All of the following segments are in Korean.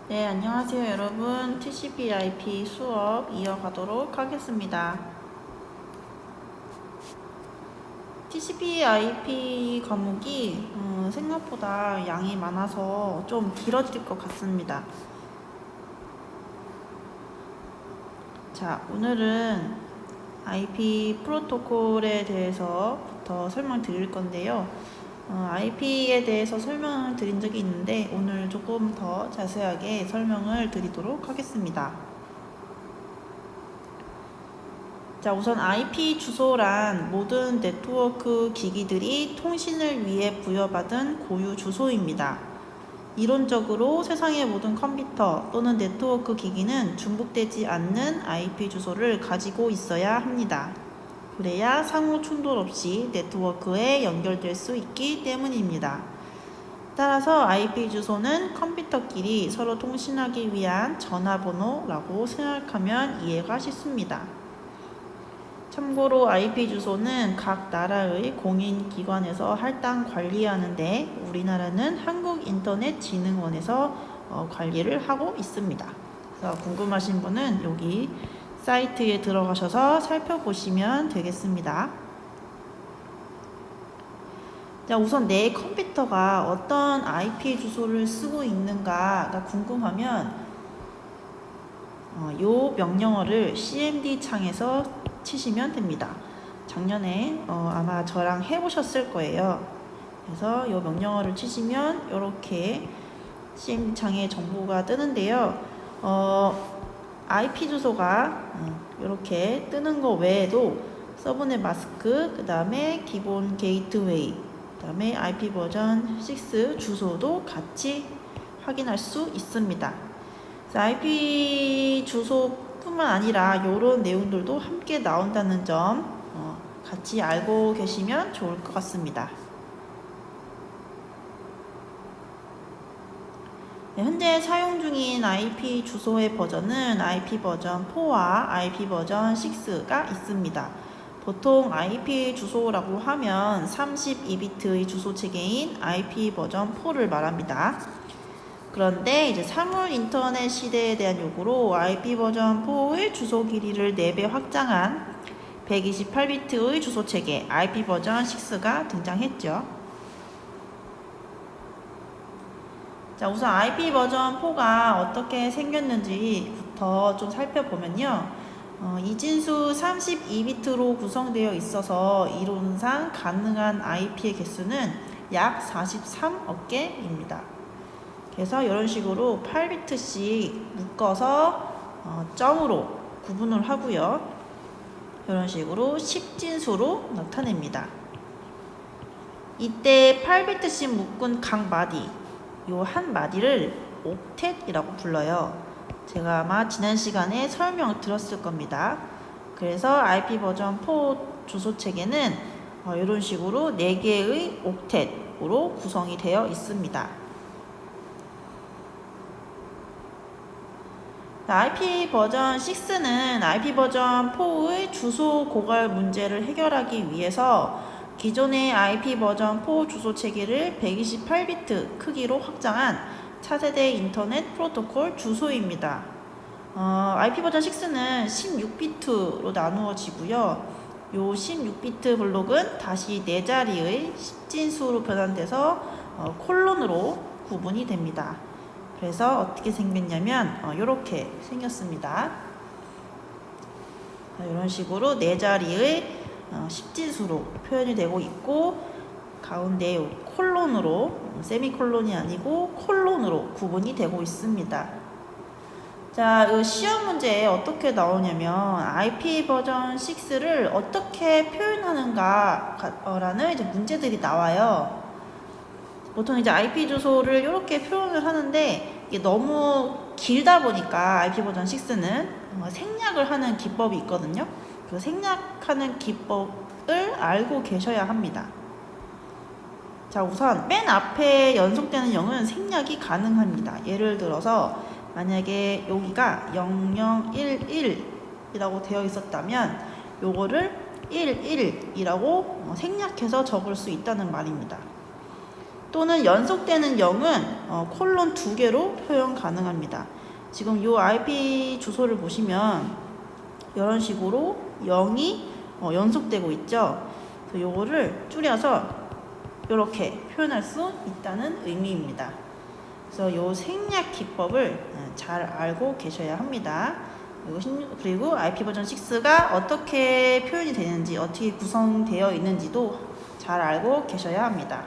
네, 안녕하세요 여러분. TCP/IP 수업 이어가도록 하겠습니다. TCP/IP 과목이 생각보다 양이 많아서 좀 길어질 것 같습니다. 자, 오늘은 IP 프로토콜에 대해서부터 설명드릴 건데요. IP에 대해서 설명을 드린 적이 있는데 오늘 조금 더 자세하게 설명을 드리도록 하겠습니다. 자, 우선 IP 주소란 모든 네트워크 기기들이 통신을 위해 부여받은 고유 주소입니다. 이론적으로 세상의 모든 컴퓨터 또는 네트워크 기기는 중복되지 않는 IP 주소를 가지고 있어야 합니다. 그래야 상호 충돌 없이 네트워크에 연결될 수 있기 때문입니다. 따라서 IP 주소는 컴퓨터끼리 서로 통신하기 위한 전화번호라고 생각하면 이해가 쉽습니다. 참고로 IP 주소는 각 나라의 공인기관에서 할당 관리하는데 우리나라는 한국인터넷진흥원에서 관리를 하고 있습니다. 그래서 궁금하신 분은 여기 사이트에 들어가셔서 살펴보시면 되겠습니다. 자, 우선 내 컴퓨터가 어떤 IP 주소를 쓰고 있는가가 궁금하면 이 명령어를 CMD 창에서 치시면 됩니다. 작년에 아마 저랑 해보셨을 거예요. 그래서 이 명령어를 치시면 이렇게 CMD 창에 정보가 뜨는데요. IP 주소가 이렇게 뜨는 거 외에도 서브넷 마스크, 그 다음에 기본 게이트웨이, 그 다음에 IP 버전 6 주소도 같이 확인할 수 있습니다. IP 주소뿐만 아니라 이런 내용들도 함께 나온다는 점 같이 알고 계시면 좋을 것 같습니다. 네, 현재 사용 중인 IP 주소의 버전은 IP 버전 4와 IP 버전 6가 있습니다. 보통 IP 주소라고 하면 32비트의 주소 체계인 IP 버전 4를 말합니다. 그런데 이제 사물 인터넷 시대에 대한 요구로 IP 버전 4의 주소 길이를 4배 확장한 128비트의 주소 체계 IP 버전 6가 등장했죠. 자, 우선 IP 버전 4가 어떻게 생겼는지부터 좀 살펴보면요. 이진수 32비트로 구성되어 있어서 이론상 가능한 IP의 개수는 약 43억 개입니다. 그래서 이런 식으로 8비트씩 묶어서 점으로 구분을 하고요. 이런 식으로 10진수로 나타냅니다. 이때 8비트씩 묶은 각 마디, 요 한 마디를 옥텟이라고 불러요. 제가 아마 지난 시간에 설명을 드렸을 겁니다. 그래서 IP 버전 4 주소 체계는 이런 식으로 4개의 옥텟으로 구성이 되어 있습니다. IP 버전 6는 IP 버전 4의 주소 고갈 문제를 해결하기 위해서 기존의 IP 버전 4 주소 체계를 128비트 크기로 확장한 차세대 인터넷 프로토콜 주소입니다. IP 버전 6는 16비트로 나누어지고요. 요 16비트 블록은 다시 4자리의 10진수로 변환돼서 콜론으로 구분이 됩니다. 그래서 어떻게 생겼냐면 이렇게 생겼습니다. 이런 식으로 4자리의 10진수로 표현이 되고 있고 가운데 콜론으로 세미콜론이 아니고 콜론으로 구분이 되고 있습니다. 자, 시험 문제에 어떻게 나오냐면 IP 버전 6를 어떻게 표현하는가라는 이제 문제들이 나와요. 보통 이제 IP 주소를 이렇게 표현을 하는데 이게 너무 길다 보니까 IP 버전 6는 생략을 하는 기법이 있거든요. 그 생략하는 기법을 알고 계셔야 합니다. 자, 우선 맨 앞에 연속되는 0은 생략이 가능합니다. 예를 들어서 만약에 여기가 0011이라고 되어 있었다면 요거를 11이라고 생략해서 적을 수 있다는 말입니다. 또는 연속되는 0은 콜론 2개로 표현 가능합니다. 지금 이 IP 주소를 보시면 이런 식으로 0이 연속되고 있죠. 그래서 요거를 줄여서 이렇게 표현할 수 있다는 의미입니다. 그래서 요 생략 기법을 잘 알고 계셔야 합니다. 그리고 IP 버전 6가 어떻게 표현이 되는지, 어떻게 구성되어 있는지도 잘 알고 계셔야 합니다.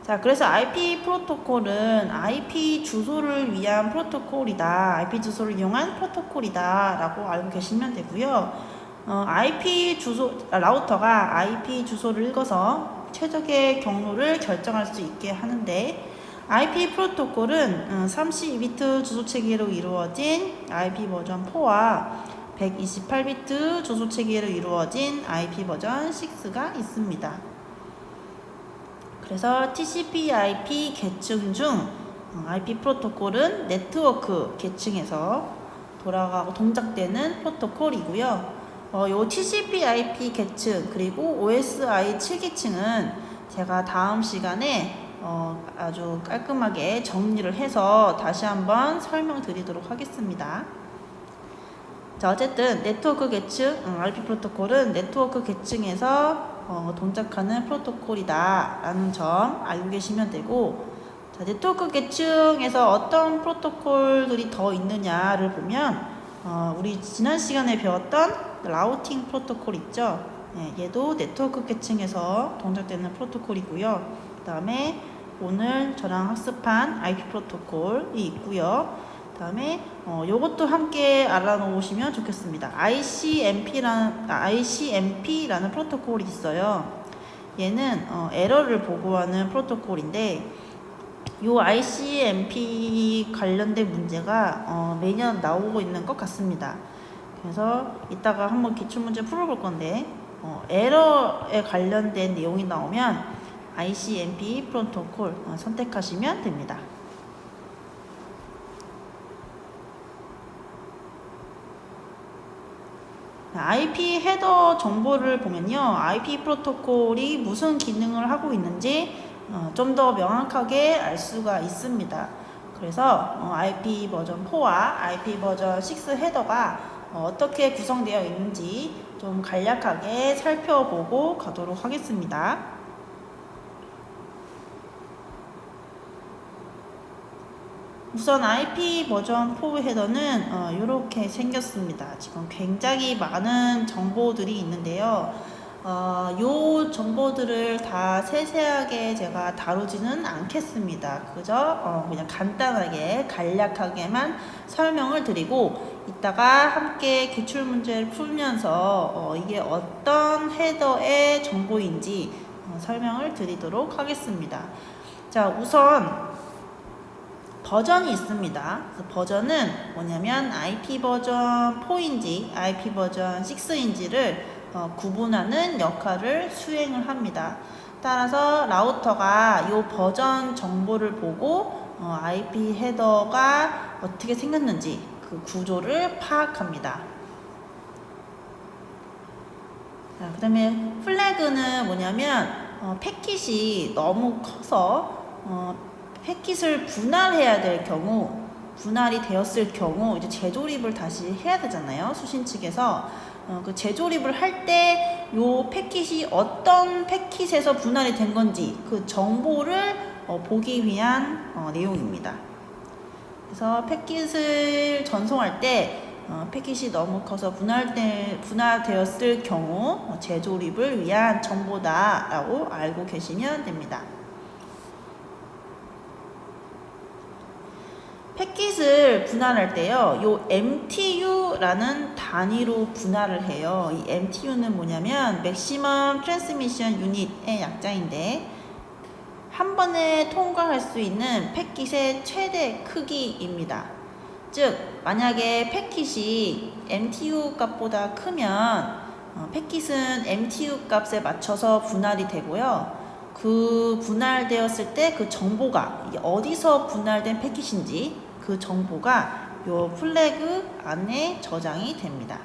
자, 그래서 IP 프로토콜은 IP 주소를 위한 프로토콜이다. IP 주소를 이용한 프로토콜이다. 라고 알고 계시면 되고요. IP 주소, 라우터가 IP 주소를 읽어서 최적의 경로를 결정할 수 있게 하는데, IP 프로토콜은 32비트 주소 체계로 이루어진 IP 버전 4와 128비트 주소 체계로 이루어진 IP 버전 6가 있습니다. 그래서 TCP/IP 계층 중 IP 프로토콜은 네트워크 계층에서 돌아가고 동작되는 프로토콜이고요. 요 TCP/IP 계층 그리고 OSI 7계층은 제가 다음 시간에 아주 깔끔하게 정리를 해서 다시 한번 설명드리도록 하겠습니다. 자, 어쨌든 네트워크 계층 IP 프로토콜은 네트워크 계층에서 동작하는 프로토콜이다 라는 점 알고 계시면 되고, 자, 네트워크 계층에서 어떤 프로토콜들이 더 있느냐를 보면 우리 지난 시간에 배웠던 라우팅 프로토콜 있죠. 네, 얘도 네트워크 계층에서 동작되는 프로토콜이고요. 그 다음에 오늘 저랑 학습한 IP 프로토콜이 있고요. 그 다음에 요것도 함께 알아놓으시면 좋겠습니다. ICMP라는 프로토콜이 있어요. 얘는 에러를 보고하는 프로토콜인데, 요 ICMP 관련된 문제가 매년 나오고 있는 것 같습니다. 그래서 이따가 한번 기출문제 풀어볼 건데, 에러에 관련된 내용이 나오면 ICMP 프로토콜 선택하시면 됩니다. IP 헤더 정보를 보면요, IP 프로토콜이 무슨 기능을 하고 있는지 좀 더 명확하게 알 수가 있습니다. 그래서 IP 버전 4와 IP 버전 6 헤더가 어떻게 구성되어 있는지 좀 간략하게 살펴보고 가도록 하겠습니다. 우선 IP 버전 4 헤더는 이렇게 생겼습니다. 지금 굉장히 많은 정보들이 있는데요. 요 정보들을 다 세세하게 제가 다루지는 않겠습니다. 그저 그냥 간단하게 간략하게만 설명을 드리고, 이따가 함께 기출문제를 풀면서 이게 어떤 헤더의 정보인지 설명을 드리도록 하겠습니다. 자, 우선 버전이 있습니다. 버전은 뭐냐면 IP 버전 4인지 IP 버전 6인지를 구분하는 역할을 수행을 합니다. 따라서 라우터가 이 버전 정보를 보고 IP 헤더가 어떻게 생겼는지 그 구조를 파악합니다. 그 다음에 플래그는 뭐냐면 패킷이 너무 커서 패킷을 분할해야 될 경우, 분할이 되었을 경우 이제 재조립을 다시 해야 되잖아요. 수신 측에서 그 재조립을 할 때 요 패킷이 어떤 패킷에서 분할이 된 건지 그 정보를 보기 위한 내용입니다. 그래서 패킷을 전송할 때 패킷이 너무 커서 분할되었을 경우 재조립을 위한 정보다라고 알고 계시면 됩니다. 패킷을 분할할 때요, 요 MTU라는 단위로 분할을 해요. 이 MTU는 뭐냐면 Maximum Transmission Unit의 약자인데, 한 번에 통과할 수 있는 패킷의 최대 크기입니다. 즉, 만약에 패킷이 MTU 값보다 크면 패킷은 MTU 값에 맞춰서 분할이 되고요. 그 분할되었을 때 그 정보가 어디서 분할된 패킷인지 그 정보가 요 플래그 안에 저장이 됩니다.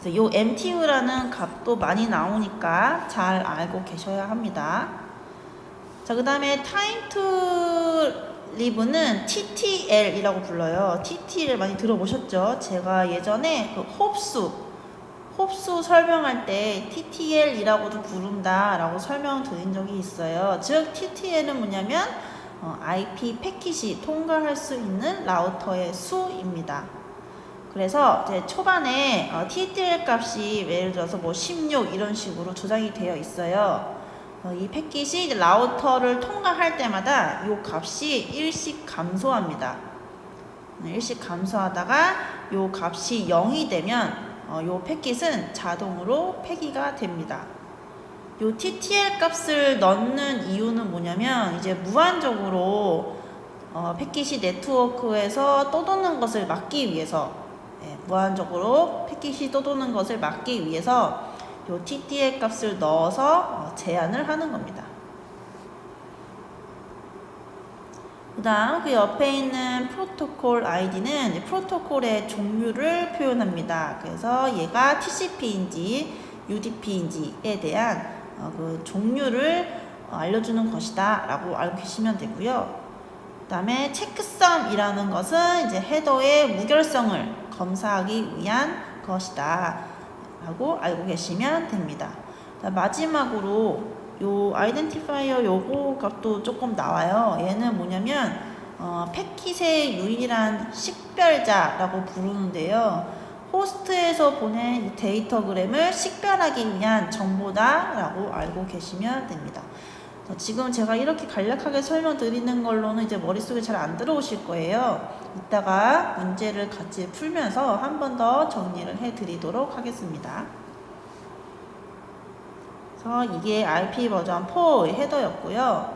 그래서 요 MTU라는 값도 많이 나오니까 잘 알고 계셔야 합니다. 자, 그 다음에 time to live는 TTL이라고 불러요. TTL 많이 들어보셨죠? 제가 예전에 그 홉수 설명할 때 TTL이라고도 부른다 라고 설명드린 적이 있어요. 즉 TTL은 뭐냐면 IP 패킷이 통과할 수 있는 라우터의 수입니다. 그래서 이제 초반에 TTL 값이 예를 들어서 뭐 16 이런 식으로 조작이 되어 있어요. 이 패킷이 이제 라우터를 통과할 때마다 이 값이 일씩 감소합니다. 일씩 감소하다가 이 값이 0이 되면 이 패킷은 자동으로 폐기가 됩니다. 이 TTL 값을 넣는 이유는 뭐냐면 이제 무한적으로 패킷이 네트워크에서 떠도는 것을 막기 위해서 무한적으로 패킷이 떠도는 것을 막기 위해서 이 TTL 값을 넣어서 제한을 하는 겁니다. 그 다음 그 옆에 있는 프로토콜 아이디는 프로토콜의 종류를 표현합니다. 그래서 얘가 TCP인지 UDP인지에 대한 그 종류를 알려주는 것이다 라고 알고 계시면 되고요. 그 다음에 체크썸이라는 것은 이제 헤더의 무결성을 검사하기 위한 것이다 라고 알고 계시면 됩니다. 마지막으로 요 아이덴티파이어 요거 값도 조금 나와요. 얘는 뭐냐면 패킷의 유일한 식별자라고 부르는데요. 호스트에서 보낸 이 데이터그램을 식별하기 위한 정보다 라고 알고 계시면 됩니다. 자, 지금 제가 이렇게 간략하게 설명드리는 걸로는 이제 머릿속에 잘 안 들어오실 거예요. 이따가 문제를 같이 풀면서 한 번 더 정리를 해 드리도록 하겠습니다. 이게 IP 버전 4의 헤더였고요.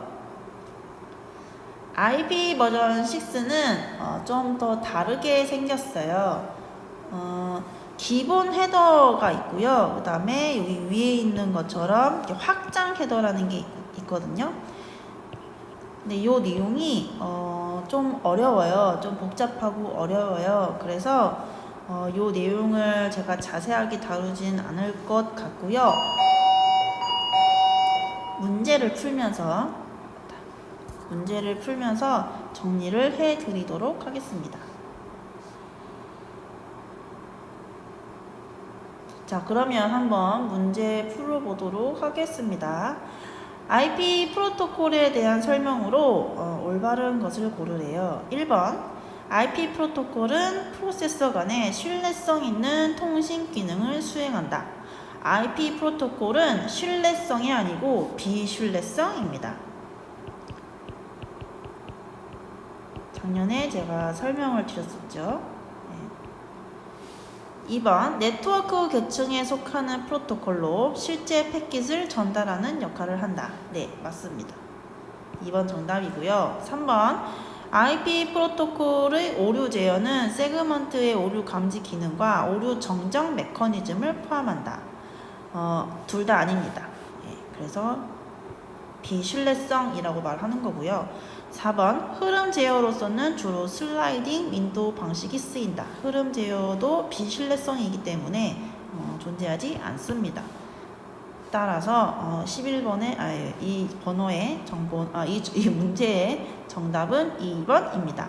IP 버전 6는 좀 더 다르게 생겼어요. 기본 헤더가 있고요. 그 다음에 여기 위에 있는 것처럼 확장 헤더라는 게 있거든요. 근데 이 내용이 좀 어려워요. 좀 복잡하고 어려워요. 그래서 이 내용을 제가 자세하게 다루진 않을 것 같고요. 문제를 풀면서 정리를 해 드리도록 하겠습니다. 자, 그러면 한번 문제 풀어보도록 하겠습니다. IP 프로토콜에 대한 설명으로 올바른 것을 고르래요. 1번 IP 프로토콜은 프로세서 간의 신뢰성 있는 통신 기능을 수행한다. IP 프로토콜은 신뢰성이 아니고 비신뢰성입니다. 작년에 제가 설명을 드렸었죠. 2번 네트워크 계층에 속하는 프로토콜로 실제 패킷을 전달하는 역할을 한다. 네, 맞습니다. 2번 정답이고요. 3번 IP 프로토콜의 오류 제어는 세그먼트의 오류 감지 기능과 오류 정정 메커니즘을 포함한다. 둘 다 아닙니다. 그래서 비신뢰성이라고 말하는 거고요. 4번 흐름 제어로서는 주로 슬라이딩 윈도우 방식이 쓰인다. 흐름 제어도 비신뢰성이기 때문에 존재하지 않습니다. 따라서 11번의 이 번호의 이 문제의 정답은 2번입니다.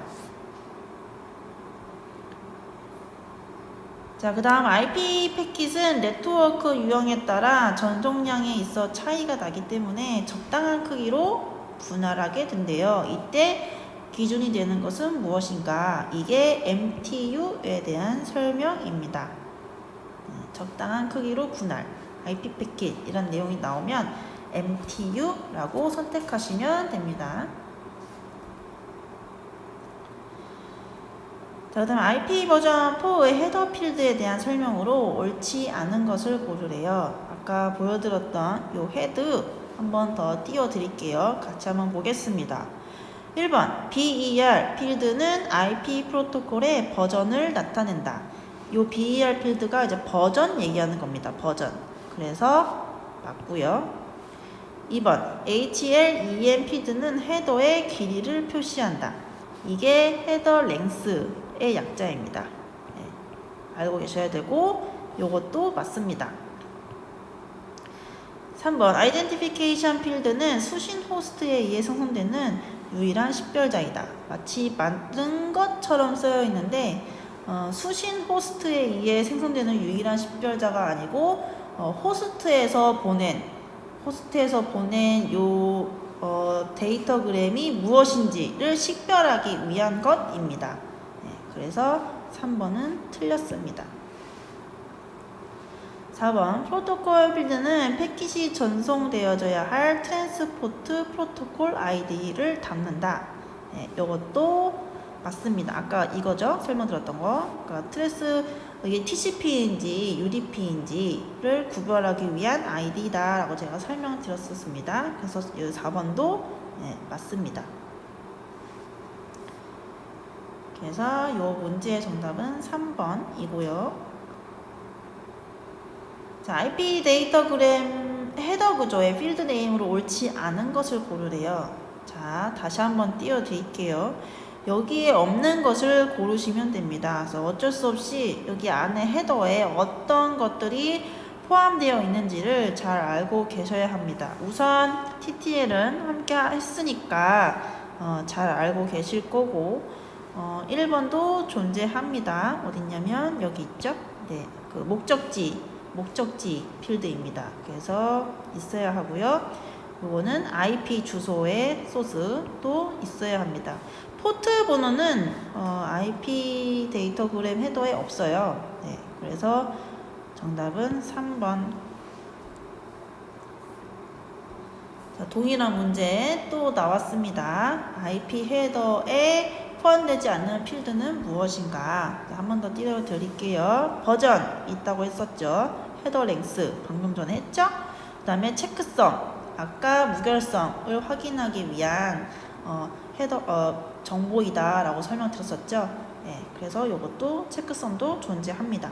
자, 그 다음 IP 패킷은 네트워크 유형에 따라 전송량에 있어 차이가 나기 때문에 적당한 크기로 분할하게 된대요. 이때 기준이 되는 것은 무엇인가? 이게 MTU에 대한 설명입니다. 적당한 크기로 분할, IP 패킷 이런 내용이 나오면 MTU라고 선택하시면 됩니다. 자, 그 다음 IP 버전 4의 헤더 필드에 대한 설명으로 옳지 않은 것을 고르래요. 아까 보여드렸던 요 헤드 한 번 더 띄워드릴게요. 같이 한번 보겠습니다. 1번 BER 필드는 IP 프로토콜의 버전을 나타낸다. 요 BER 필드가 이제 버전 얘기하는 겁니다. 버전. 그래서 맞고요. 2번 HLEM 필드는 헤더의 길이를 표시한다. 이게 헤더 랭스의 약자입니다. 알고 계셔야 되고, 요것도 맞습니다. 3번 아이덴티피케이션 필드는 수신 호스트에 의해 생성되는 유일한 식별자이다. 마치 만든 것처럼 쓰여 있는데 수신 호스트에 의해 생성되는 유일한 식별자가 아니고 호스트에서 보낸 요 데이터그램이 무엇인지를 식별하기 위한 것입니다. 네, 그래서 3번은 틀렸습니다. 4번 프로토콜 필드는 패킷이 전송되어져야 할 트랜스포트 프로토콜 아이디를 담는다. 네, 이것도 맞습니다. 아까 이거죠? 설명드렸던 거. 그러니까 이게 TCP인지 UDP인지를 구별하기 위한 아이디다 라고 제가 설명드렸었습니다. 그래서 이 4번도 네, 맞습니다. 그래서 이 문제의 정답은 3번이고요. 자, IP 데이터그램 헤더 구조의 필드 네임으로 옳지 않은 것을 고르래요. 자, 다시 한번 띄워드릴게요. 여기에 없는 것을 고르시면 됩니다. 그래서 어쩔 수 없이 여기 안에 헤더에 어떤 것들이 포함되어 있는지를 잘 알고 계셔야 합니다. 우선 TTL은 함께 했으니까 잘 알고 계실 거고 1번도 존재합니다. 어딨냐면 여기 있죠? 네, 그 목적지 필드입니다. 그래서 있어야 하고요. 요거는 IP 주소의 소스도 있어야 합니다. 포트 번호는 IP 데이터그램 헤더에 없어요. 네, 그래서 정답은 3번. 자, 동일한 문제 또 나왔습니다. IP 헤더에 포함되지 않는 필드는 무엇인가? 한 번 더 띄워드릴게요. 버전 있다고 했었죠. 헤더 랭스 방금 전에 했죠. 그 다음에 체크성, 아까 무결성을 확인하기 위한 정보이다 라고 설명드렸었죠. 네, 그래서 이것도 체크성도 존재합니다.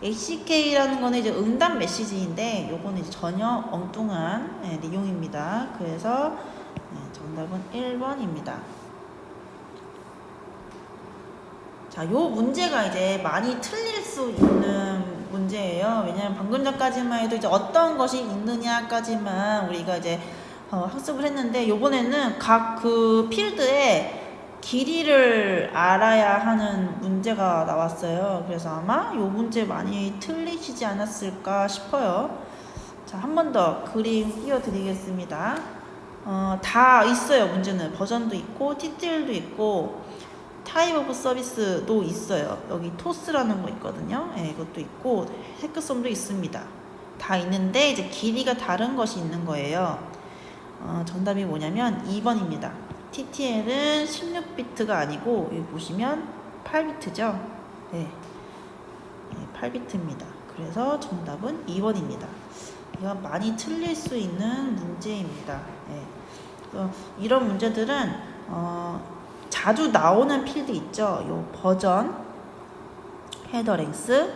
HCK라는 거는 이제 응답 메시지인데 요거는 이제 전혀 엉뚱한 내용입니다. 그래서 정답은 1번입니다. 자, 요 문제가 이제 많이 틀릴 수 있는 문제예요. 왜냐하면 방금 전까지만 해도 이제 어떤 것이 있느냐까지만 우리가 이제 학습을 했는데 요번에는 각 그 필드의 길이를 알아야 하는 문제가 나왔어요. 그래서 아마 요 문제 많이 틀리시지 않았을까 싶어요. 자, 한 번 더 그림 띄워드리겠습니다. 다 있어요. 문제는 버전도 있고 TTL도 있고 타입 오브 서비스도 있어요. 여기 토스라는 거 있거든요. 네, 이것도 있고 체크성도 있습니다. 다 있는데 이제 길이가 다른 것이 있는 거예요. 정답이 뭐냐면 2번입니다. TTL은 16비트가 아니고 여기 보시면 8비트죠. 네, 8비트입니다. 그래서 정답은 2번입니다. 이거 많이 틀릴 수 있는 문제입니다. 네. 이런 문제들은 자주 나오는 필드 있죠. 요 버전, 헤더 랭스,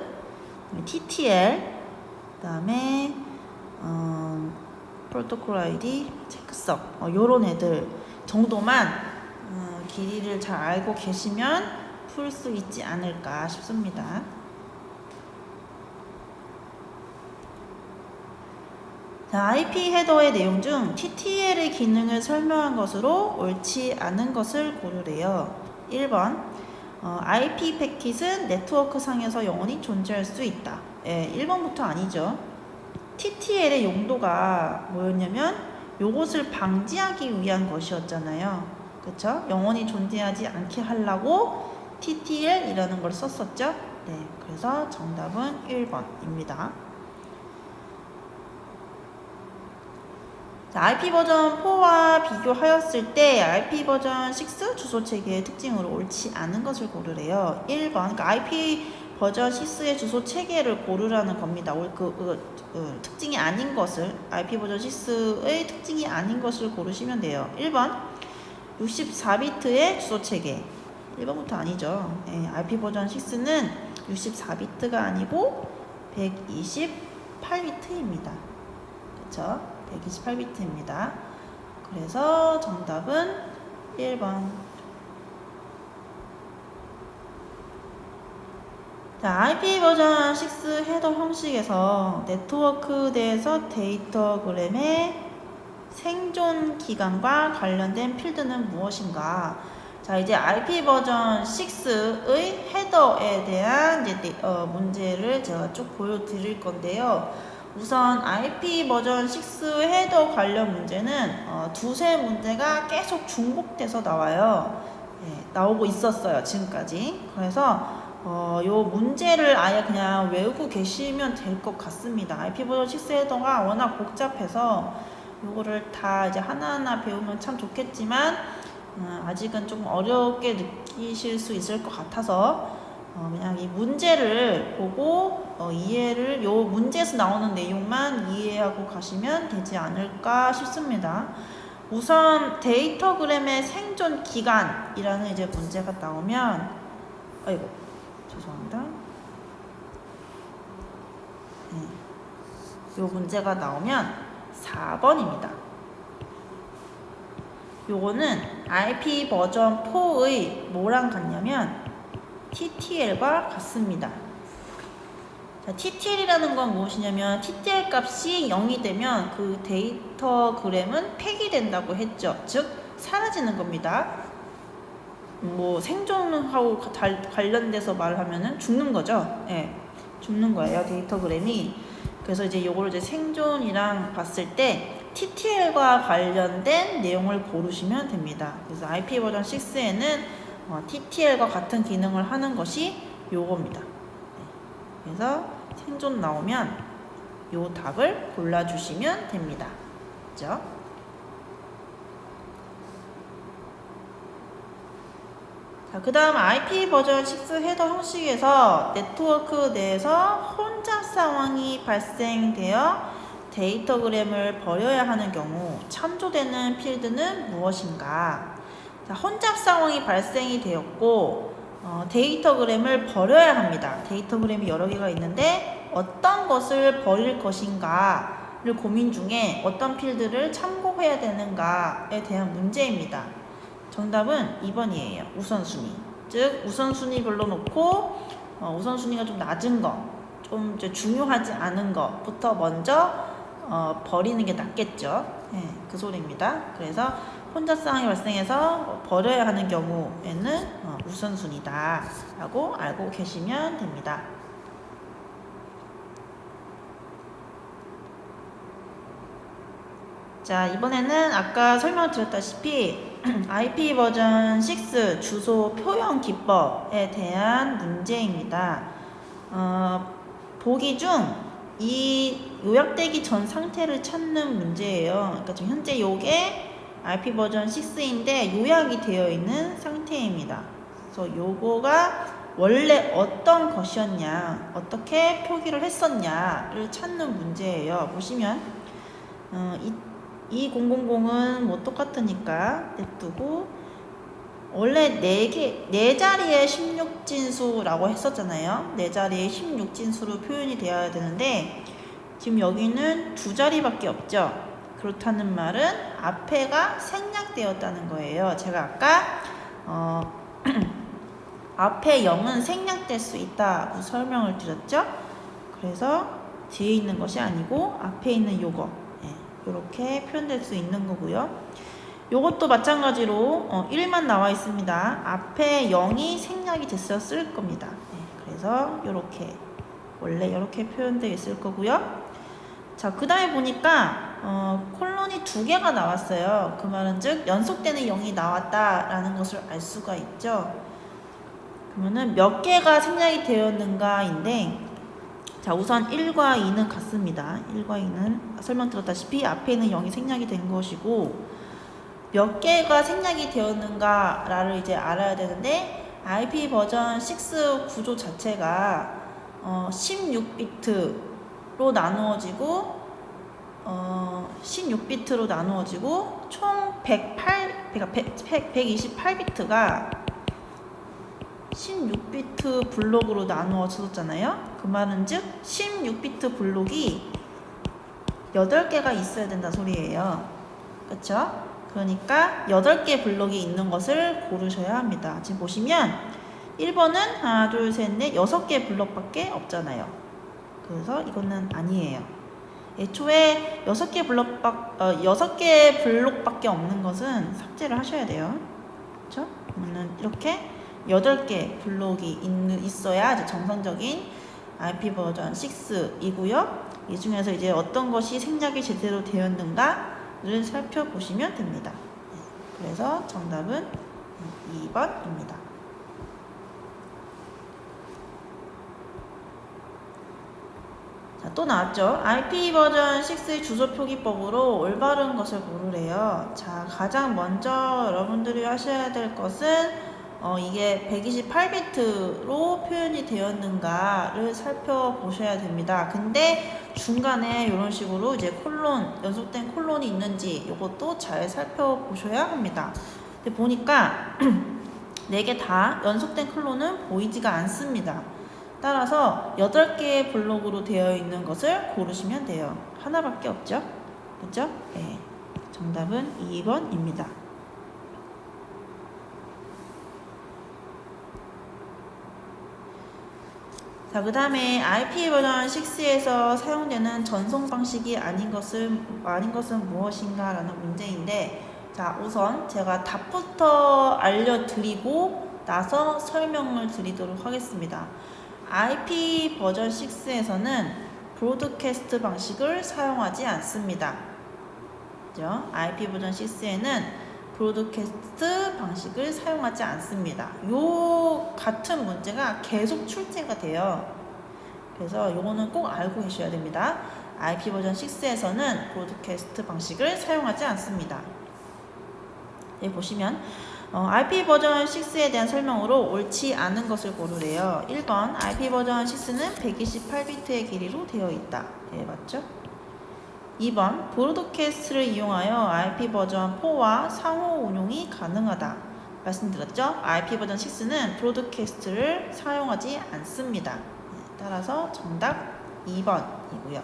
TTL, 그다음에 프로토콜 아이디, 체크성, 요런 애들 정도만 길이를 잘 알고 계시면 풀 수 있지 않을까 싶습니다. 자, IP 헤더의 내용 중 TTL의 기능을 설명한 것으로 옳지 않은 것을 고르래요. 1번 IP 패킷은 네트워크 상에서 영원히 존재할 수 있다. 1번부터 아니죠. TTL의 용도가 뭐였냐면 요것을 방지하기 위한 것이었잖아요. 그쵸? 영원히 존재하지 않게 하려고 TTL이라는 걸 썼었죠. 네, 그래서 정답은 1번입니다. 자, IP 버전 4와 비교하였을 때 IP 버전 6 주소 체계의 특징으로 옳지 않은 것을 고르래요. 1번, 그러니까 IP 버전 6의 주소 체계를 고르라는 겁니다. 특징이 아닌 것을, IP 버전 6의 특징이 아닌 것을 고르시면 돼요. 1번, 64비트의 주소 체계. 1번부터 아니죠. IP 버전 6는 64비트가 아니고 128비트입니다. 그쵸? 128비트입니다. 그래서 정답은 1번. 자, IP 버전 6 헤더 형식에서 네트워크 내에서 데이터그램의 생존 기간과 관련된 필드는 무엇인가? 자, 이제 IP 버전 6의 헤더에 대한 이제 문제를 제가 쭉 보여드릴 건데요. 우선 IP 버전 6 헤더 관련 문제는 두세 문제가 계속 중복돼서 나와요. 나오고 있었어요, 지금까지. 그래서 요 문제를 아예 그냥 외우고 계시면 될 것 같습니다. IP 버전 6 헤더가 워낙 복잡해서 요거를 다 이제 하나하나 배우면 참 좋겠지만 아직은 좀 어렵게 느끼실 수 있을 것 같아서 그냥 이 문제를 보고 이해를 요 문제에서 나오는 내용만 이해하고 가시면 되지 않을까 싶습니다. 우선 데이터그램의 생존 기간이라는 이제 문제가 나오면 아이고 죄송합니다. 요 문제가 나오면 4번입니다. 요거는 IP 버전 4의 뭐랑 같냐면 TTL과 같습니다. 자, TTL이라는 건 무엇이냐면 TTL 값이 0이 되면 그 데이터그램은 폐기된다고 했죠. 즉 사라지는 겁니다. 뭐 생존하고 관련돼서 말하면은 죽는 거죠. 예, 죽는 거예요, 데이터그램이. 그래서 이제 요거를 이제 생존이랑 봤을 때 TTL과 관련된 내용을 고르시면 됩니다. 그래서 IP 버전 6에는 TTL과 같은 기능을 하는 것이 요겁니다. 그래서 생존 나오면 요 답을 골라주시면 됩니다. 그죠? 자, 그 다음 IP 버전 6 헤더 형식에서 네트워크 내에서 혼잡 상황이 발생되어 데이터그램을 버려야 하는 경우 참조되는 필드는 무엇인가? 자, 혼잡 상황이 발생이 되었고 데이터그램을 버려야 합니다. 데이터그램이 여러 개가 있는데 어떤 것을 버릴 것인가를 고민 중에 어떤 필드를 참고해야 되는가에 대한 문제입니다. 정답은 2번이에요. 우선순위. 즉 우선순위별로 놓고 우선순위가 좀 낮은 거, 좀 이제 중요하지 않은 것부터 먼저 버리는 게 낫겠죠. 그 소리입니다. 그래서 혼잡 상황이 발생해서 버려야 하는 경우에는 우선순위다 라고 알고 계시면 됩니다. 자, 이번에는 아까 설명드렸다시피 IP 버전 6 주소 표현 기법에 대한 문제입니다. 보기 중 이 요약되기 전 상태를 찾는 문제예요. 그러니까 지금 현재 요게 IP 버전 6인데 요약이 되어 있는 상태입니다. 그래서 요거가 원래 어떤 것이었냐, 어떻게 표기를 했었냐를 찾는 문제예요. 보시면 2000은 뭐 똑같으니까 냅두고 원래 4자리의 16진수라고 했었잖아요. 4자리의 16진수로 표현이 되어야 되는데 지금 여기는 2자리밖에 없죠. 그렇다는 말은 앞에가 생략되었다는 거예요. 제가 아까 앞에 0은 생략될 수 있다고 설명을 드렸죠. 그래서 뒤에 있는 것이 아니고 앞에 있는 요거 이렇게 표현될 수 있는 거고요. 요것도 마찬가지로 1만 나와 있습니다. 앞에 0이 생략이 됐었을 겁니다. 그래서 요렇게 원래 이렇게 표현되어 있을 거고요. 자, 그 다음에 보니까 콜론이 2개가 나왔어요. 그 말은 즉 연속되는 0이 나왔다라는 것을 알 수가 있죠. 그러면은 몇 개가 생략이 되었는가인데 자, 우선 1과 2는 같습니다. 1과 2는 설명드렸다시피 앞에 있는 0이 생략이 된 것이고 몇 개가 생략이 되었는가를 이제 알아야 되는데 IP 버전 6 구조 자체가 16비트로 나누어지고 16비트로 나누어지고 총 128비트가 16비트 블록으로 나누어졌잖아요. 그 말은 즉 16비트 블록이 8개가 있어야 된다 소리예요. 그쵸? 그러니까 8개 블록이 있는 것을 고르셔야 합니다. 지금 보시면 1번은 하나, 둘, 셋, 넷, 6개 블럭밖에 없잖아요. 그래서 이거는 아니에요. 애초에 6개 블록밖에 없는 것은 삭제를 하셔야 돼요. 그렇죠? 그러면 이렇게 8개 블록이 있어야 이제 정상적인 IP 버전 6이고요. 이 중에서 이제 어떤 것이 생략이 제대로 되었는가를 살펴보시면 됩니다. 그래서 정답은 2번입니다. 자, 또 나왔죠. IP 버전 6의 주소 표기법으로 올바른 것을 고르래요. 자, 가장 먼저 여러분들이 하셔야 될 것은 이게 128비트로 표현이 되었는가를 살펴보셔야 됩니다. 근데 중간에 이런 식으로 이제 연속된 콜론이 있는지 이것도 잘 살펴보셔야 합니다. 근데 보니까 4개 다 연속된 콜론은 보이지가 않습니다. 따라서 8개의 블록으로 되어 있는 것을 고르시면 돼요. 하나밖에 없죠? 그죠? 네. 정답은 2번입니다. 자, 그 다음에 IP 버전 6에서 사용되는 전송 방식이 아닌 것은 무엇인가 라는 문제인데, 자, 우선 제가 답부터 알려드리고 나서 설명을 드리도록 하겠습니다. IP 버전 6에서는 브로드캐스트 방식을 사용하지 않습니다. 그죠? IP 버전 6에는 브로드캐스트 방식을 사용하지 않습니다. 요 같은 문제가 계속 출제가 돼요. 그래서 요거는 꼭 알고 계셔야 됩니다. IP 버전 6에서는 브로드캐스트 방식을 사용하지 않습니다. 여기 보시면 IP 버전 6에 대한 설명으로 옳지 않은 것을 고르래요. 1번 IP 버전 6는 128비트의 길이로 되어 있다. 예, 맞죠? 2번 브로드캐스트를 이용하여 IP 버전 4와 상호 운용이 가능하다. 말씀드렸죠? IP 버전 6는 브로드캐스트를 사용하지 않습니다. 따라서 정답 2번이고요.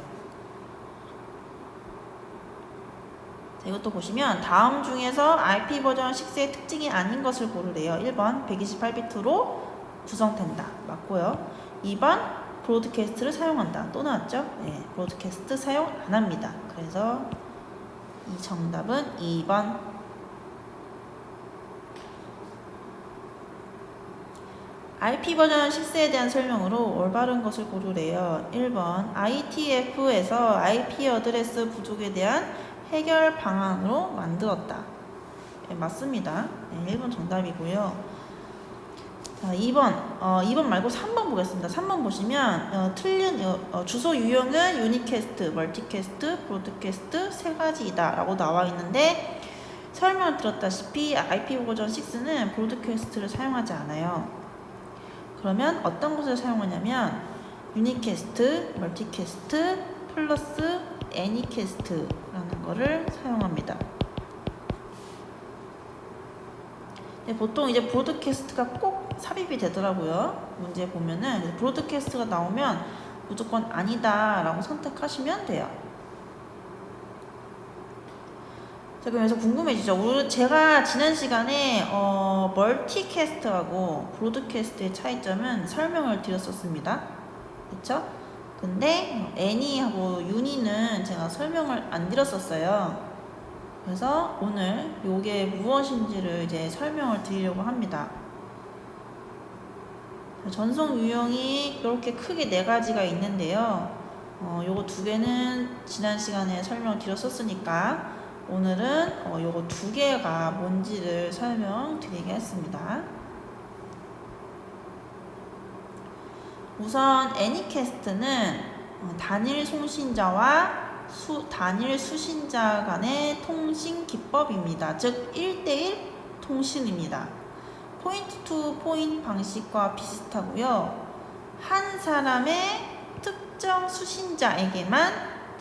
자, 이것도 보시면 다음 중에서 IP 버전 6의 특징이 아닌 것을 고르래요. 1번 128비트로 구성된다. 맞고요. 2번 브로드캐스트를 사용한다. 또 나왔죠? 네, 브로드캐스트 사용 안 합니다. 그래서 이 정답은 2번. IP 버전 6에 대한 설명으로 올바른 것을 고르래요. 1번 IETF에서 IP 어드레스 부족에 대한 해결 방안으로 만들었다. 네, 맞습니다. 네, 1번 정답이고요. 자, 2번 말고 3번 보겠습니다. 3번 보시면 틀린 주소 유형은 유니캐스트, 멀티캐스트, 브로드캐스트 세 가지이다 라고 나와 있는데, 설명을 들었다시피 IP 버전 6는 브로드캐스트를 사용하지 않아요. 그러면 어떤 것을 사용하냐면 유니캐스트, 멀티캐스트 플러스 애니캐스트라는 거를 사용합니다. 네, 보통 이제 브로드캐스트가 꼭 삽입이 되더라고요. 문제 보면은 브로드캐스트가 나오면 무조건 아니다 라고 선택하시면 돼요. 자, 그래서 궁금해지죠? 제가 지난 시간에 멀티캐스트하고 브로드캐스트의 차이점은 설명을 드렸었습니다. 그쵸? 근데 애니하고 유니는 제가 설명을 안 드렸었어요. 그래서 오늘 요게 무엇인지를 이제 설명을 드리려고 합니다. 전송 유형이 이렇게 크게 4가지가 있는데요. 요거 2개는 지난 시간에 설명을 드렸었으니까 오늘은 요거 2개가 뭔지를 설명드리겠습니다. 우선 애니캐스트는 단일 송신자와 단일 수신자 간의 통신 기법입니다. 즉 1대1 통신입니다. 포인트 투 포인트 방식과 비슷하고요. 한 사람의 특정 수신자에게만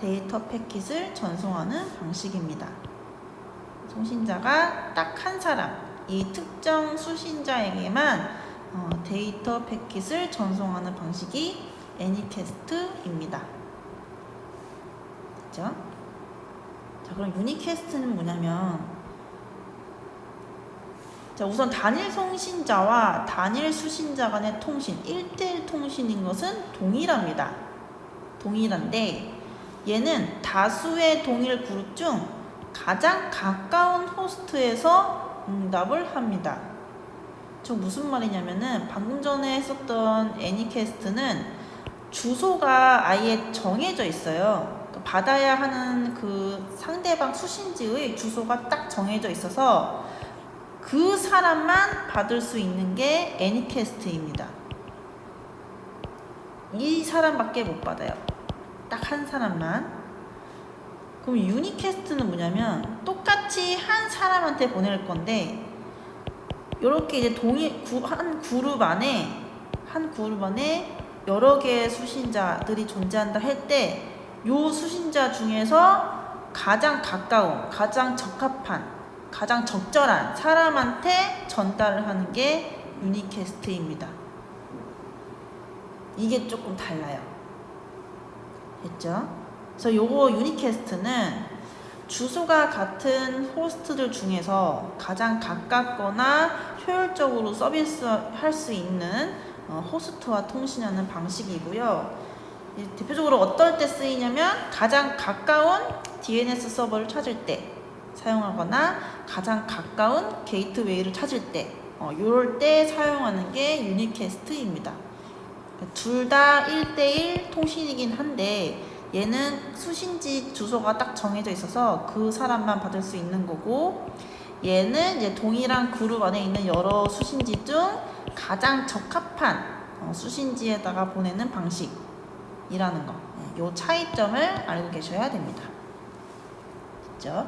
데이터 패킷을 전송하는 방식입니다. 송신자가 딱 한 사람, 이 특정 수신자에게만 데이터 패킷을 전송하는 방식이 애니캐스트입니다. 자, 그럼 유니캐스트는 뭐냐면 자, 우선 단일 송신자와 단일 수신자 간의 통신, 1대1 통신인 것은 동일합니다. 동일한데 얘는 다수의 동일 그룹 중 가장 가까운 호스트에서 응답을 합니다. 저 무슨 말이냐면은 방금 전에 했었던 애니캐스트는 주소가 아예 정해져 있어요. 받아야 하는 그 상대방 수신지의 주소가 딱 정해져 있어서 그 사람만 받을 수 있는 게 애니캐스트입니다. 이 사람밖에 못 받아요. 딱 한 사람만. 그럼 유니캐스트는 뭐냐면 똑같이 한 사람한테 보낼 건데 이렇게 이제 한 그룹 안에 여러 개의 수신자들이 존재한다 할 때 요 수신자 중에서 가장 가까운, 가장 적합한, 가장 적절한 사람한테 전달을 하는 게 유니캐스트입니다. 이게 조금 달라요. 됐죠? 그래서 요거 유니캐스트는 주소가 같은 호스트들 중에서 가장 가깝거나 효율적으로 서비스할 수 있는 호스트와 통신하는 방식이고요. 대표적으로 어떨 때 쓰이냐면 가장 가까운 DNS 서버를 찾을 때 사용하거나 가장 가까운 게이트웨이를 찾을 때 이럴 때 사용하는 게 유니캐스트입니다. 둘 다 1대1 통신이긴 한데 얘는 수신지 주소가 딱 정해져 있어서 그 사람만 받을 수 있는 거고 얘는 이제 동일한 그룹 안에 있는 여러 수신지 중 가장 적합한 수신지에다가 보내는 방식이라는 거. 요 차이점을 알고 계셔야 됩니다. 됐죠?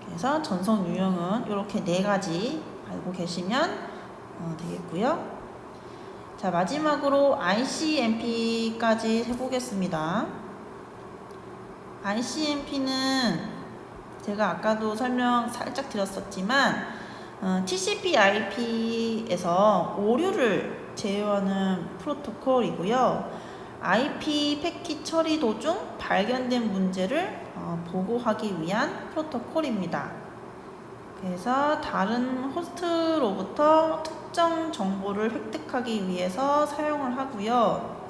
그래서 전송 유형은 이렇게 4가지 알고 계시면 되겠고요. 자, 마지막으로 ICMP까지 해보겠습니다. ICMP는 제가 아까도 설명 살짝 드렸었지만 TCP/IP에서 오류를 제어하는 프로토콜이고요. IP 패킷 처리 도중 발견된 문제를 보고하기 위한 프로토콜입니다. 그래서 다른 호스트로부터 특정 정보를 획득하기 위해서 사용을 하고요.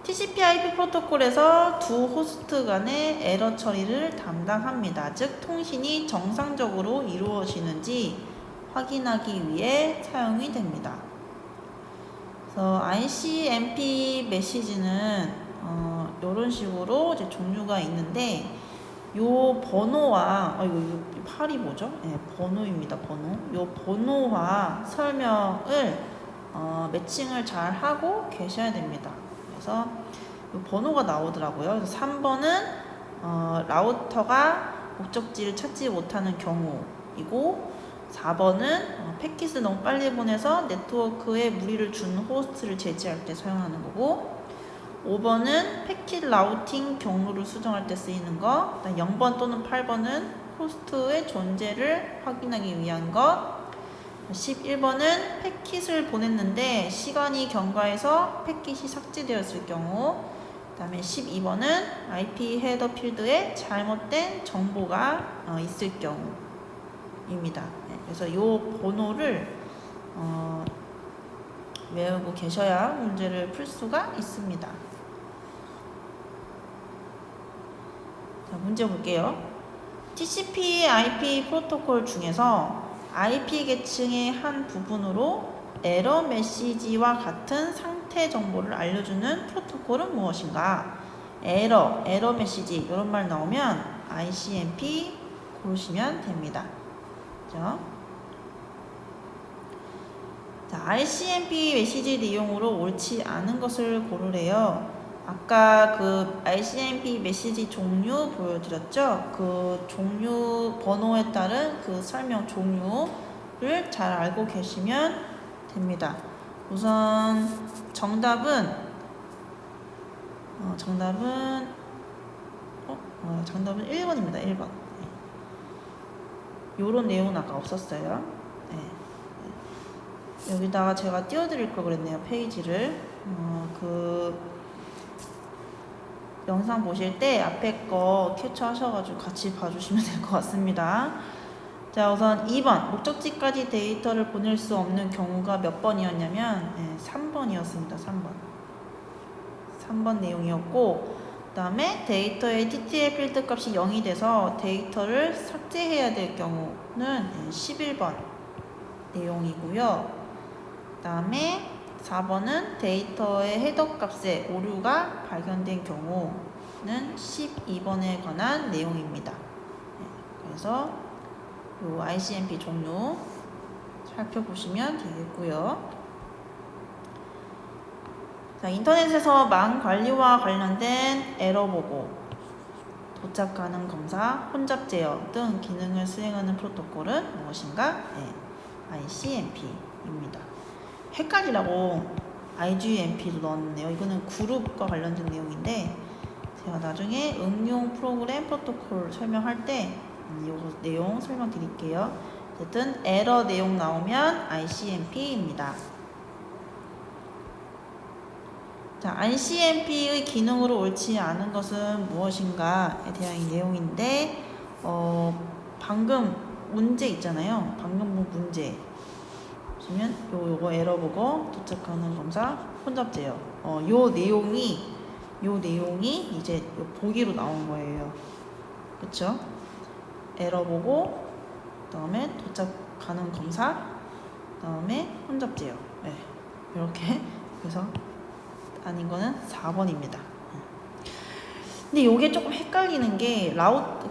TCP/IP 프로토콜에서 두 호스트 간의 에러 처리를 담당합니다. 즉 통신이 정상적으로 이루어지는지 확인하기 위해 사용이 됩니다. 그래서 ICMP 메시지는 이런 식으로 이제 종류가 있는데 요 번호와 이거 8이 뭐죠? 네, 번호입니다. 번호. 요 번호와 설명을 매칭을 잘 하고 계셔야 됩니다. 그래서 요 번호가 나오더라고요. 그래서 3번은 라우터가 목적지를 찾지 못하는 경우이고 4번은 패킷을 너무 빨리 보내서 네트워크에 무리를 준 호스트를 제지할 때 사용하는 거고 5번은 패킷 라우팅 경로를 수정할 때 쓰이는 거. 0번 또는 8번은 호스트의 존재를 확인하기 위한 것. 11번은 패킷을 보냈는데 시간이 경과해서 패킷이 삭제되었을 경우. 그 다음에 12번은 IP 헤더 필드에 잘못된 정보가 있을 경우입니다. 그래서 이 번호를 외우고 계셔야 문제를 풀 수가 있습니다. 자, 문제 볼게요. TCP/IP 프로토콜 중에서 IP 계층의 한 부분으로 에러 메시지와 같은 상태 정보를 알려주는 프로토콜은 무엇인가? 에러 메시지 이런 말 나오면 ICMP 고르시면 됩니다. 그죠? 자, ICMP 메시지 내용으로 옳지 않은 것을 고르래요. 아까 그 ICMP 메시지 종류 보여드렸죠? 그 종류 번호에 따른 그 설명 종류를 잘 알고 계시면 됩니다. 우선 정답은 1번입니다. 1번. 요런 내용은 아까 없었어요. 네. 여기다가 제가 띄워드릴 걸 그랬네요. 페이지를. 영상 보실 때 앞에 거 캡처하셔가지고 같이 봐주시면 될 것 같습니다. 자, 우선 2번 목적지까지 데이터를 보낼 수 없는 경우가 몇 번이었냐면 3번이었습니다. 3번 내용이었고, 그 다음에 데이터의 TTL 필드 값이 0이 돼서 데이터를 삭제해야 될 경우는 11번 내용이고요. 그 다음에 4번은 데이터의 헤더 값에 오류가 발견된 경우는 12번에 관한 내용입니다. 그래서 이 ICMP 종류 살펴보시면 되겠고요. 자, 인터넷에서 망 관리와 관련된 에러 보고, 도착 가능 검사, 혼잡 제어 등 기능을 수행하는 프로토콜은 무엇인가? ICMP입니다. 헷갈리라고 IGMP도 넣었네요. 이거는 그룹과 관련된 내용인데, 제가 나중에 응용 프로그램 프로토콜 설명할 때 이 내용 설명드릴게요. 어쨌든 에러 내용 나오면 ICMP입니다. 자, ICMP의 기능으로 옳지 않은 것은 무엇인가에 대한 내용인데, 방금 문제 있잖아요. 방금 문제 보시면 요거 에러 보고 도착하는 검사 혼잡 제어. 요 내용이 이제 요 보기로 나온 거예요. 그쵸? 에러 보고, 그다음에 도착 가능 검사, 그다음에 혼잡 제어. 네, 이렇게. 그래서 아닌 거는 4번입니다. 근데 요게 조금 헷갈리는 게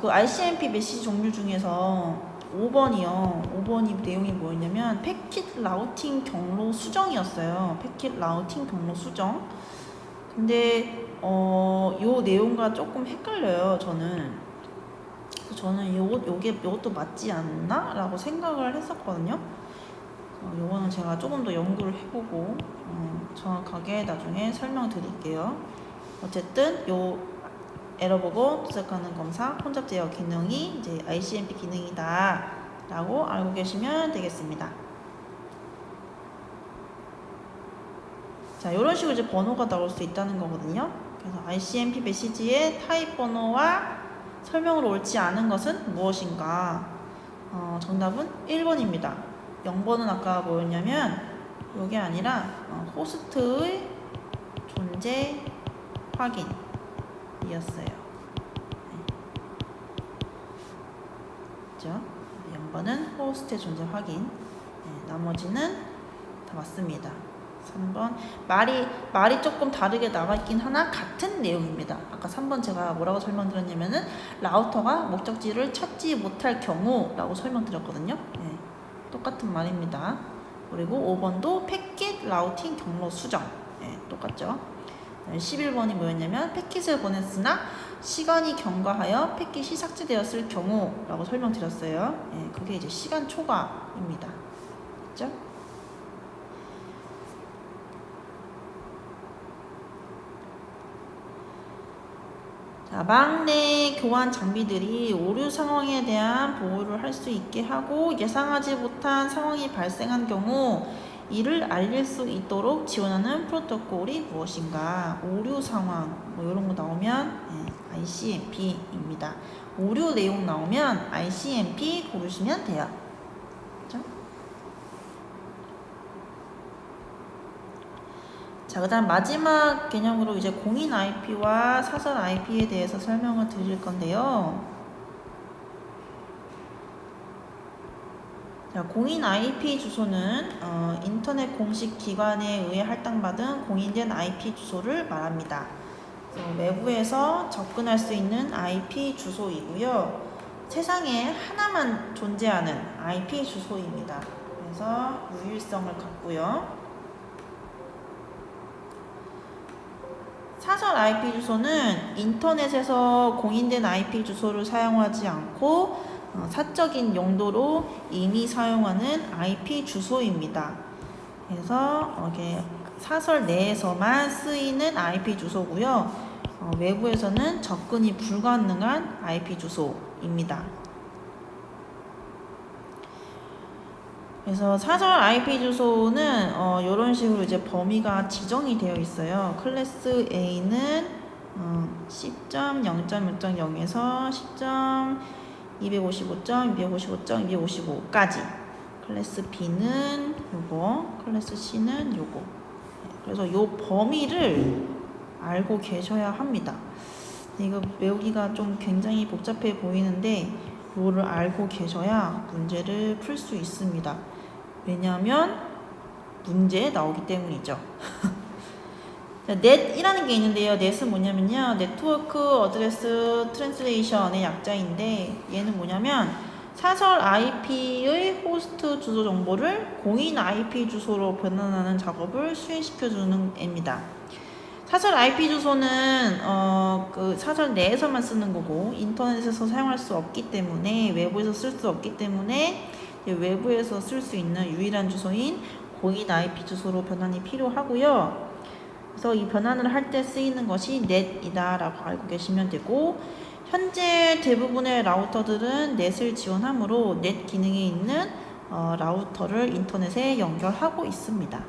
그 ICMP 메시지 종류 중에서 5번이요. 5번이 내용이 뭐였냐면 패킷 라우팅 경로 수정이었어요. 패킷 라우팅 경로 수정. 근데 요 내용과 조금 헷갈려요. 저는 요것도 맞지 않나? 라고 생각을 했었거든요. 요거는 제가 조금 더 연구를 해보고 정확하게 나중에 설명드릴게요. 어쨌든 요 에러 보고 도착하는 검사 혼잡 제어 기능이 이제 ICMP 기능이다 라고 알고 계시면 되겠습니다. 자, 이런 식으로 이제 번호가 나올 수 있다는 거거든요. 그래서 ICMP 메시지의 타입 번호와 설명으로 옳지 않은 것은 무엇인가? 정답은 1번입니다. 0번은 아까 뭐였냐면 이게 아니라 호스트의 존재 확인이었어요. 그죠? 0번은 호스트의 존재 확인. 나머지는 다 맞습니다. 3번 말이 조금 다르게 나와 있긴 하나 같은 내용입니다. 아까 3번 제가 뭐라고 설명드렸냐면은 라우터가 목적지를 찾지 못할 경우라고 설명드렸거든요. 똑같은 말입니다. 그리고 5번도 패킷 라우팅 경로 수정. 똑같죠. 11번이 뭐였냐면 패킷을 보냈으나 시간이 경과하여 패킷이 삭제되었을 경우라고 설명드렸어요. 그게 이제 시간 초과입니다. 그렇죠? 자, 망 내 교환 장비들이 오류 상황에 대한 보호를 할 수 있게 하고 예상하지 못한 상황이 발생한 경우 이를 알릴 수 있도록 지원하는 프로토콜이 무엇인가? 오류 상황 뭐 이런 거 나오면 ICMP입니다. 오류 내용 나오면 ICMP 고르시면 돼요. 그렇죠? 자, 그 다음 마지막 개념으로 이제 공인 IP와 사설 IP에 대해서 설명을 드릴 건데요. 자, 공인 IP 주소는 인터넷 공식 기관에 의해 할당받은 공인된 IP 주소를 말합니다. 외부에서 접근할 수 있는 IP 주소이고요. 세상에 하나만 존재하는 IP 주소입니다. 그래서 유일성을 갖고요. 사설 IP 주소는 인터넷에서 공인된 IP 주소를 사용하지 않고 사적인 용도로 이미 사용하는 IP 주소입니다. 그래서 이게 사설 내에서만 쓰이는 IP 주소고요. 외부에서는 접근이 불가능한 IP 주소입니다. 그래서 사설 IP 주소는 이런 식으로 이제 범위가 지정이 되어 있어요. 클래스 A는 10.0.0.0에서 255점, 255점, 255까지. 클래스 B는 요거, 클래스 C는 요거. 그래서 요 범위를 알고 계셔야 합니다. 이거 외우기가 좀 굉장히 복잡해 보이는데 요를 알고 계셔야 문제를 풀 수 있습니다. 왜냐하면 문제에 나오기 때문이죠. 넷이라는 게 있는데요. 넷은 뭐냐면요. 네트워크 어드레스 트랜슬레이션의 약자인데 얘는 뭐냐면 사설 IP의 호스트 주소 정보를 공인 IP 주소로 변환하는 작업을 수행시켜주는 애입니다. 사설 IP 주소는 그 사설 내에서만 쓰는 거고 인터넷에서 사용할 수 없기 때문에 외부에서 쓸 수 없기 때문에 외부에서 쓸 수 있는 유일한 주소인 공인 IP 주소로 변환이 필요하고요. 그래서 이 변환을 할 때 쓰이는 것이 넷이다 라고 알고 계시면 되고 현재 대부분의 라우터들은 넷을 지원하므로 넷 기능에 있는 라우터를 인터넷에 연결하고 있습니다.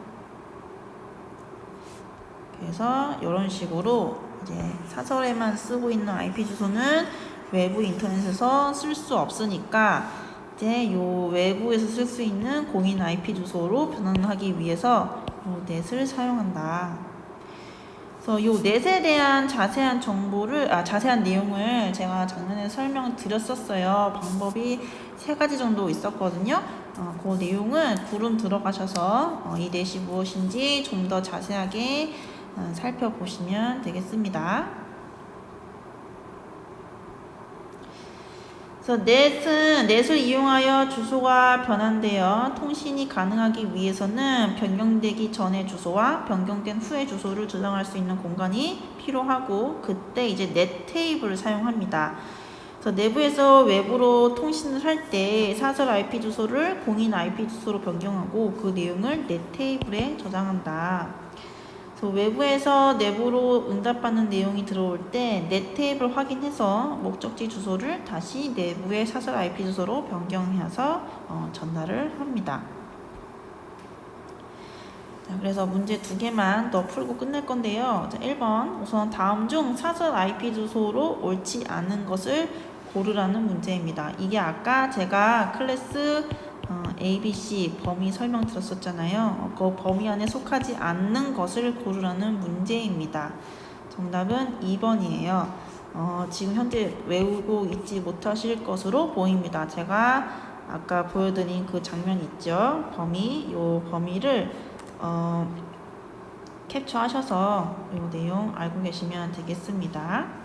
그래서 이런 식으로 이제 사설에만 쓰고 있는 IP 주소는 외부 인터넷에서 쓸 수 없으니까 이제 요 외부에서 쓸 수 있는 공인 IP 주소로 변환하기 위해서 요 넷을 사용한다. 그래서 요 넷에 대한 자세한 정보를 자세한 내용을 제가 작년에 설명을 드렸었어요. 방법이 3가지 정도 있었거든요. 그 내용은 구름 들어가셔서 이 넷이 무엇인지 좀 더 자세하게 살펴보시면 되겠습니다. 그래서 넷을 이용하여 주소가 변환되어 통신이 가능하기 위해서는 변경되기 전의 주소와 변경된 후의 주소를 저장할 수 있는 공간이 필요하고 그때 이제 넷 테이블을 사용합니다. 그래서 내부에서 외부로 통신을 할 때 사설 IP 주소를 공인 IP 주소로 변경하고 그 내용을 넷 테이블에 저장한다. 그래서 외부에서 내부로 응답받는 내용이 들어올 때 넷 테이블 확인해서 목적지 주소를 다시 내부의 사설 IP 주소로 변경해서 전달을 합니다. 자, 그래서 문제 2개만 더 풀고 끝낼 건데요. 자, 1번 우선 다음 중 사설 IP 주소로 옳지 않은 것을 고르라는 문제입니다. 이게 아까 제가 클래스 ABC 범위 설명 드렸었잖아요. 그 범위 안에 속하지 않는 것을 고르라는 문제입니다. 정답은 2번이에요. 지금 현재 외우고 있지 못하실 것으로 보입니다. 제가 아까 보여드린 그 장면 있죠? 요 범위를 캡처하셔서 이 내용 알고 계시면 되겠습니다.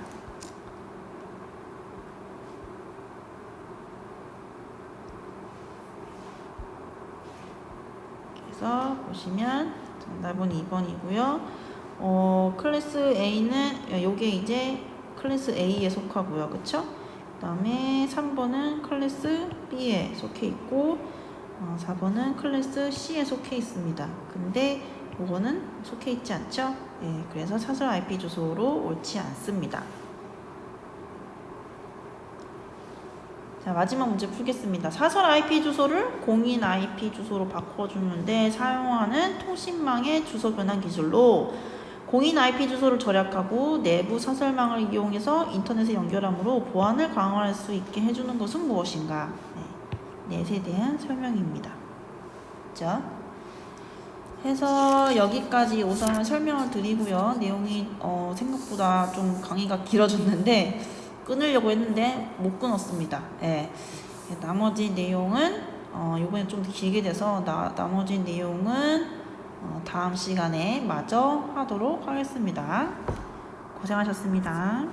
그래서 보시면 정답은 2번이고요. 클래스 A는 요게 이제 클래스 A에 속하고요. 그쵸? 그 다음에 3번은 클래스 B에 속해 있고 4번은 클래스 C에 속해 있습니다. 근데 요거는 속해 있지 않죠? 네, 그래서 사설 IP 주소로 옳지 않습니다. 자, 마지막 문제 풀겠습니다. 사설 IP 주소를 공인 IP 주소로 바꿔주는데 사용하는 통신망의 주소 변환 기술로 공인 IP 주소를 절약하고 내부 사설망을 이용해서 인터넷에 연결함으로 보안을 강화할 수 있게 해주는 것은 무엇인가? 넷에 대한 설명입니다. 그렇죠? 해서 여기까지 우선 설명을 드리고요. 내용이 생각보다 좀 강의가 길어졌는데 끊으려고 했는데 못 끊었습니다. 예. 나머지 내용은 이번에 좀 더 길게 돼서 나머지 내용은 다음 시간에 마저 하도록 하겠습니다. 고생하셨습니다.